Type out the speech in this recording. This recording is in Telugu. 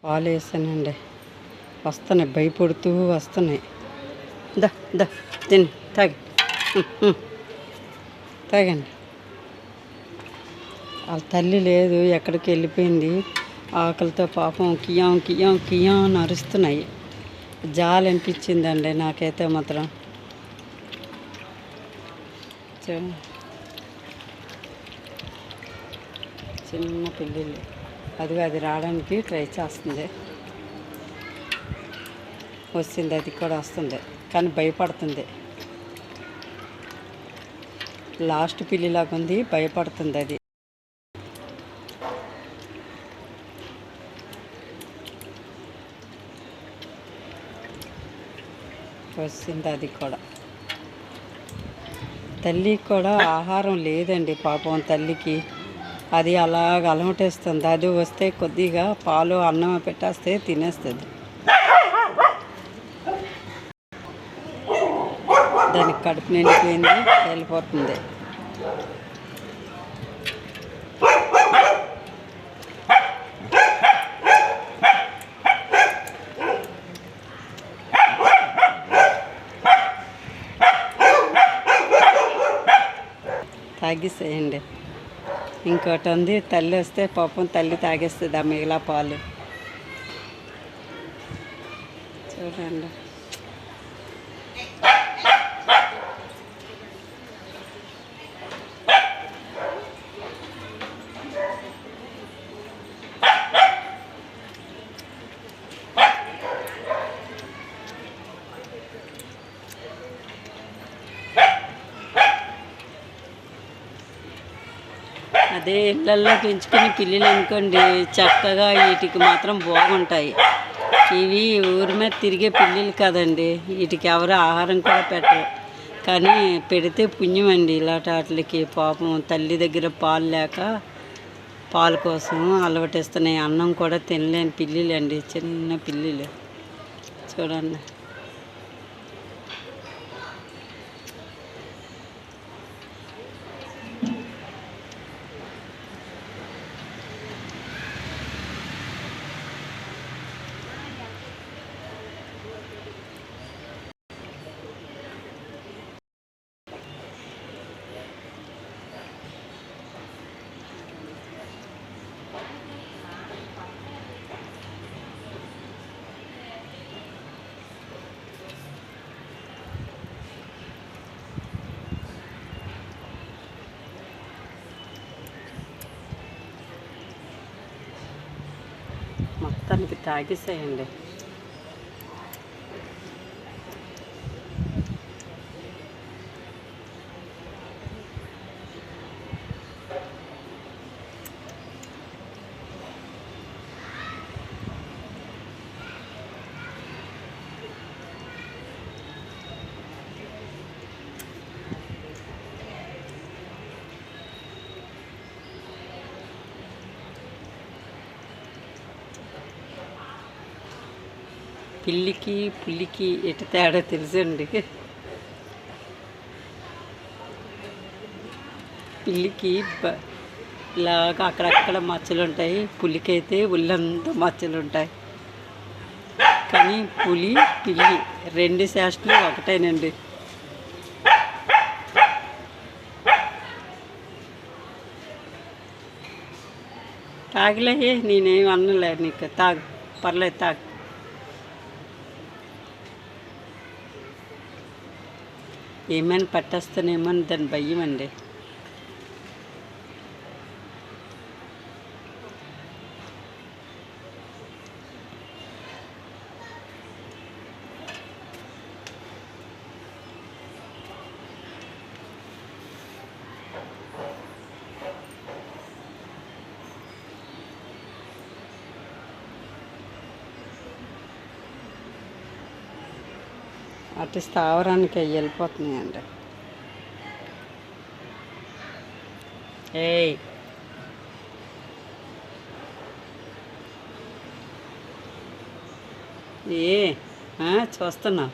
పాలు వేసానండి, వస్తున్నాయి, భయపడుతూ వస్తున్నాయి. దా దా తిని తాగండి. వాళ్ళ తల్లి లేదు, ఎక్కడికి వెళ్ళిపోయింది. ఆకలితో పాపం కియాం కియాం కియాం అని అరుస్తున్నాయి. జాలి అనిపించిందండి నాకైతే మాత్రం. చిన్న పిల్లిళ్ళు, అది రావడానికి ట్రై చేస్తుంది. వచ్చింది, అది కూడా వస్తుంది, కానీ భయపడుతుంది. లాస్ట్ పిల్లిలాగా ఉంది, భయపడుతుంది అది. వచ్చింది అది కూడా. తల్లికి కూడా ఆహారం లేదండి పాపం తల్లికి. అది అలాగ అలమటేస్తుంది. అది వస్తే కొద్దిగా పాలు అన్నం పెట్టేస్తే తినేస్తుంది. దానికి కడుపు నిండిపోయింది, వెళ్ళిపోతుంది. తాగేసేయండి. ఇంకోటి ఉంది, తల్లి వస్తే పాపం తల్లి తాగేస్తుంది ఆ మిగిలిన పాలు. చూడండి, అదే ఇళ్ళల్లో పెంచుకుని పిల్లలు అనుకోండి, చక్కగా వీటికి మాత్రం బాగుంటాయి. ఇవి ఊరి మీద తిరిగే పిల్లలు కదండి, వీటికి ఎవరు ఆహారం కూడా పెట్టరు. కానీ పెడితే పుణ్యం అండి ఇలాంటి వాటికి. పాపం తల్లి దగ్గర పాలు లేక పాలు కోసం అలవాటిస్తున్నాయి. అన్నం కూడా తినలేని పిల్లలు అండి, చిన్న పిల్లలు. చూడండి, మొత్తానికి తాగేసేయండి. పిల్లికి పుల్లికి ఎటు తేడా తెలుసండి. పిల్లికి ఇలాగా అక్కడక్కడ మచ్చలు ఉంటాయి, పులికైతే ఒళ్ళంతా మచ్చలు ఉంటాయి. కానీ పులి పిల్లి రెండు శాస్త్రాలు ఒకటేనండి. తాగలే, నేనేం అనలే నీకు, తాగు, పర్లేదు తాగు. ఏమైనా పట్టేస్తానేమో అని దాని భయం అండి. అటు స్థావరానికి వెళ్ళిపోతున్నాయండి. ఏయ్, చూస్తున్నా.